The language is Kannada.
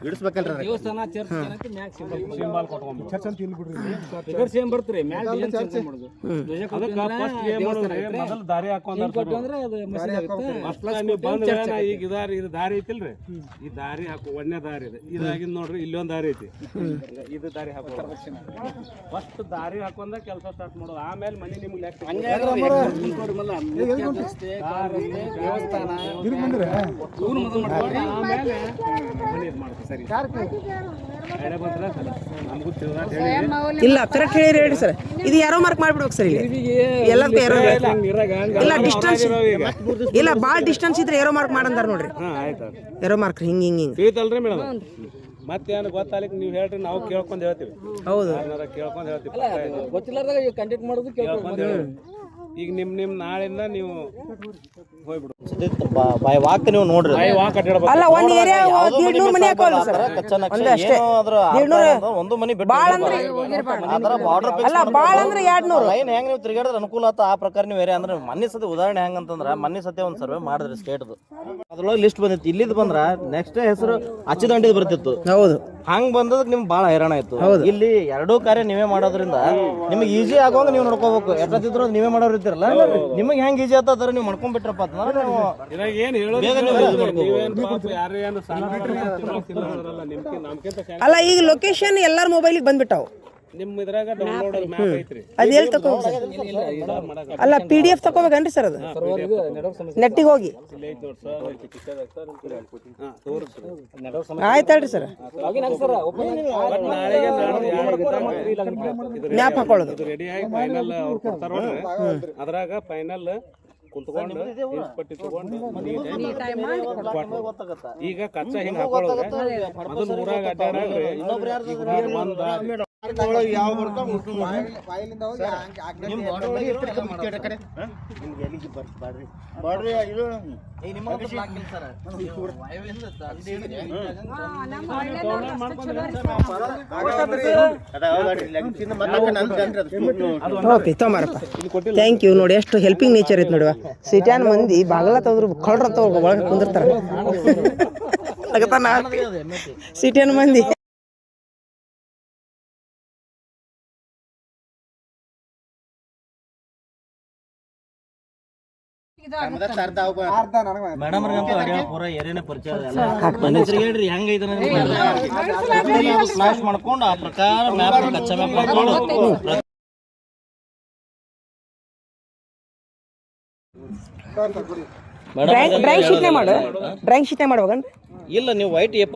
ಇಡಿಸ್ಬೇಕಲ್ರಿ ದೇವಸ್ಥಾನ ಚರ್ಚ್ ಏನಕ್ಕೆ ಮ್ಯಾಗ್ ಸಿಂಬಲ್ ಕೊಟ್ಕೊಂಡು ಚರ್ಚ್ ಅಂತ ಇಲ್ಲಿ ಬಿಡ್ರಿ ಫಿಗರ್ ಸೇಮ್ ಬರ್ತ್ರಿ ಮ್ಯಾಗ್ ಡಿಸೈನ್ ಚೇಂಜ್ ಮಾಡೋದು ಅದಕ್ಕೆ ಫಸ್ಟ್ ಏನ್ ಮಾಡೋದ್ರಿ ಮೊದಲ ದಾರಿ ಹಾಕೊಂಡ್ರೆ ಕೊಟ್ಟಂದ್ರೆ ಅದು ಮಸೀದಿ ಆಗುತ್ತೆ ಫಸ್ಟ್ ನೀವು ಬಂದ್ರೆ ಈಗ ಇದು ದಾರಿ ಐತಿಲ್ರಿ ಈ ದಾರಿ ಹಾಕೋ ಒಳ್ಳೆ ದಾರಿ ಇದೆ ಇದಾಗಿಂದ ನೋಡ್ರಿ ಇಲ್ಲೊಂದು ದಾರಿ ಐತಿ ಇದು ದಾರಿ ಹಾಕೋ ಫಸ್ಟ್ ದಾರಿ ಹಾಕೊಂಡ ಕೆಲಸ ಸ್ಟಾರ್ಟ್ ಮಾಡೋದು ಆಮೇಲೆ ಮನೆ ನಿಮ್ಗೆ ಲೆಕ್ಕ ದೇವಸ್ಥಾನ ಆಮೇಲೆ ಮನೆ ಇದು ಮಾಡ್ತೀವಿ ಸರಿ ಇಲ್ಲ ಕರೆಕ್ಟ್ ಹೇಳಿ ಸರ್ ಇದು ಯಾರೋ ಮಾರ್ಕ್ ಮಾಡ್ಬಿಡ್ಬೇಕು ಸರ್ ಇಲ್ಲಿ ಎಲ್ಲದಕ್ಕೂ ಯಾರೋ ಇಲ್ಲ ಡಿಸ್ಟೆನ್ಸ್ ಇಲ್ಲ ಭಾಳ ಡಿಸ್ಟೆನ್ಸ್ ಇದ್ರೆ ಏರೋ ಮಾರ್ಕ್ ಮಾಡಂದಾರ ನೋಡ್ರಿ ಏರೋ ಮಾರ್ಕ್ ಹಿಂಗ್ ಹಿಂಗ್ ಹಿಂಗ್ ತಿಳಿತಲ್ರಿ ಮೇಡಮ್ ಮತ್ತೇನು ಗೊತ್ತಾಗಲಿಕ್ಕೆ ನೀವು ಹೇಳ್ರಿ ನಾವು ಕೇಳ್ಕೊಂಡು ಹೇಳ್ತೀವಿ ಹೌದು ಕೇಳ್ಕೊಂಡು ಹೇಳ್ತೀವಿ ಗೊತ್ತಿಲ್ಲಾರ್ದಾಗ ಕಂಟೆಕ್ಟ್ ಮಾಡೋದು ಕೇಳ್ಕೊಂಡು ಈಗ ನಿಮ್ಮ ನಾಳೆಯಿಂದ ನೀವು ಹೋಗ್ಬಿಡು ಬಾಯ್ ವಾಕ್ ನೀವು ನೋಡ್ರಿ ಅಲ್ಲ ಒಂದ್ ಏರಿಯಾ 100 ಮನೆ ಹಾಕೋಲ್ಲ ಸರ್ ಒಂದೇ ಅಷ್ಟೇ 100 ಒಂದು ಮನಿ ಬಿಟ್ಟು ಭಾಳ ಅಂದ್ರೆ ಅಲ್ಲ ಭಾಳ ಅಂದ್ರೆ 200 ಲೈನ್ ಹೆಂಗ್ ನೀವು ತಿರುಗಾಡಿದ್ರೆ ಅನುಕೂಲ ಆತ ಆ ಪ್ರಕಾರ ನೀವು ಏರಿಯಾ ಅಂದ್ರೆ ಮನೆ ಸತಿ ಉದಾಹರಣೆ ಹೆಂಗಂತಂದ್ರ ಮನೆ ಸತಿ ಒಂದ್ ಸರ್ವೆ ಮಾಡಿದ್ರಿ ಸ್ಟೇಟ್ದು ಅದ್ರೊಳಗೆ ಲಿಸ್ಟ್ ಬಂದಿತ್ತು ಇಲ್ಲಿದ್ ಬಂದ್ರ ನೆಕ್ಸ್ಟ್ ಹೆಸರು ಅಚ್ಚಿದಂಡಿದ್ ಬರ್ತಿತ್ತು ಹೌದು ಹಂಗ್ ಬಂದದಕ್ಕೆ ನಿಮ್ಗೆ ಭಾಳ ಹೈರಾಣ ಆಯ್ತು ಇಲ್ಲಿ ಎರಡೂ ಕಾರ್ಯ ನೀವೇ ಮಾಡೋದ್ರಿಂದ ನಿಮ್ಗೆ ಈಜಿ ಆಗುವಂಗ ನೀವು ನೋಡ್ಕೋಬೇಕು ಎಷ್ಟೊತ್ತಿದ್ರು ನೀವೇ ಮಾಡೋರು ಇರ್ತಿರಲ್ಲ ನಿಮಗೆ ಹೆಂಗ್ ಈಜಿ ಆತದ್ರ ನೀವು ಮಾಡ್ಕೊಂಡ್ಬಿಟ್ರಪ್ಪ ಅಂತಂದ್ರೆ ಅಲ್ಲ ಈಗ ಲೊಕೇಶನ್ ಎಲ್ಲಾರ ಮೊಬೈಲಿಗೆ ಬಂದ್ಬಿಟ್ಟಾವು ನಿಮ್ಮ ಇದ್ರಾಗ ಡೌನ್ಲೋಡ್ ಮ್ಯಾಪ್ ಐತ್ರಿ ಅದು ಎಲ್ಲಿ ತಗೋ ಅಲ್ಲ PDF ತಗೋಬೇಕನ್ರಿ ಸರ್ ಅದು ನೆಟ್ಟಿಗೆ ಹೋಗಿ ಆಯ್ತಲ್ರಿ ಸರ್ ಮ್ಯಾಪ್ ಹಾಕೊಳ್ಳೋದು ರೆಡಿ ಆಗಿ ಫೈನಲ್ ಅವ್ರು ಕೊಡ್ತಾರ ನೋಡ್ರಿ ಅದ್ರಾಗ ಫೈನಲ್ ಕುಂತ್ಕೊಂಡು ಪಟ್ಟಿ ತಗೊಂಡು ಈಗ ಕಚ್ಚಾ ಹಿಂಗ್ ಹಾಕೊಳ್ಳೋದು ಅದನ್ನ ಊರಾಗ ಅಡ್ಡಾಡ್ರಿ ಯಾವ ಓಕೆ ತೊಂಬಾರಪ್ಪ ಥ್ಯಾಂಕ್ ಯು ನೋಡಿ ಎಷ್ಟು ಹೆಲ್ಪಿಂಗ್ ನೇಚರ್ ಐತೆ ನೋಡುವ ಸಿಟ್ಯಾನ್ ಮಂದಿ ಬಾಗಲ ತೆಗೆದ್ರು ಕಳ್ರ ತಗೋ ಒಳಗೆ ಕುಂದಿರ್ತಾರ ಸಿಟ್ಯಾನ್ ಮಂದಿ ಮೇಡಮ್ ಪೂರ ಏರಿಯಾನೇ ಪರಿಚಯ ಹೇಳ್ರಿ ಹೆಂಗೈತೆ ಫ್ಲಾಶ್ ಮಾಡ್ಕೊಂಡು ಆ ಪ್ರಕಾರ ಮ್ಯಾಪ್ ಕಚ್ಚಾ ಮ್ಯಾಪ್ ಮಾಡ್ಕೊಂಡು ಡ್ರಾಯಿಂಗ್ ಶೀಟ್ನೇ ಮಾಡು ಡ್ರಾಯಿಂಗ್ ಶೀಟ್ನೇ ಮಾಡುವಾಗ ಇಲ್ಲ ನೀವು ವೈಟ್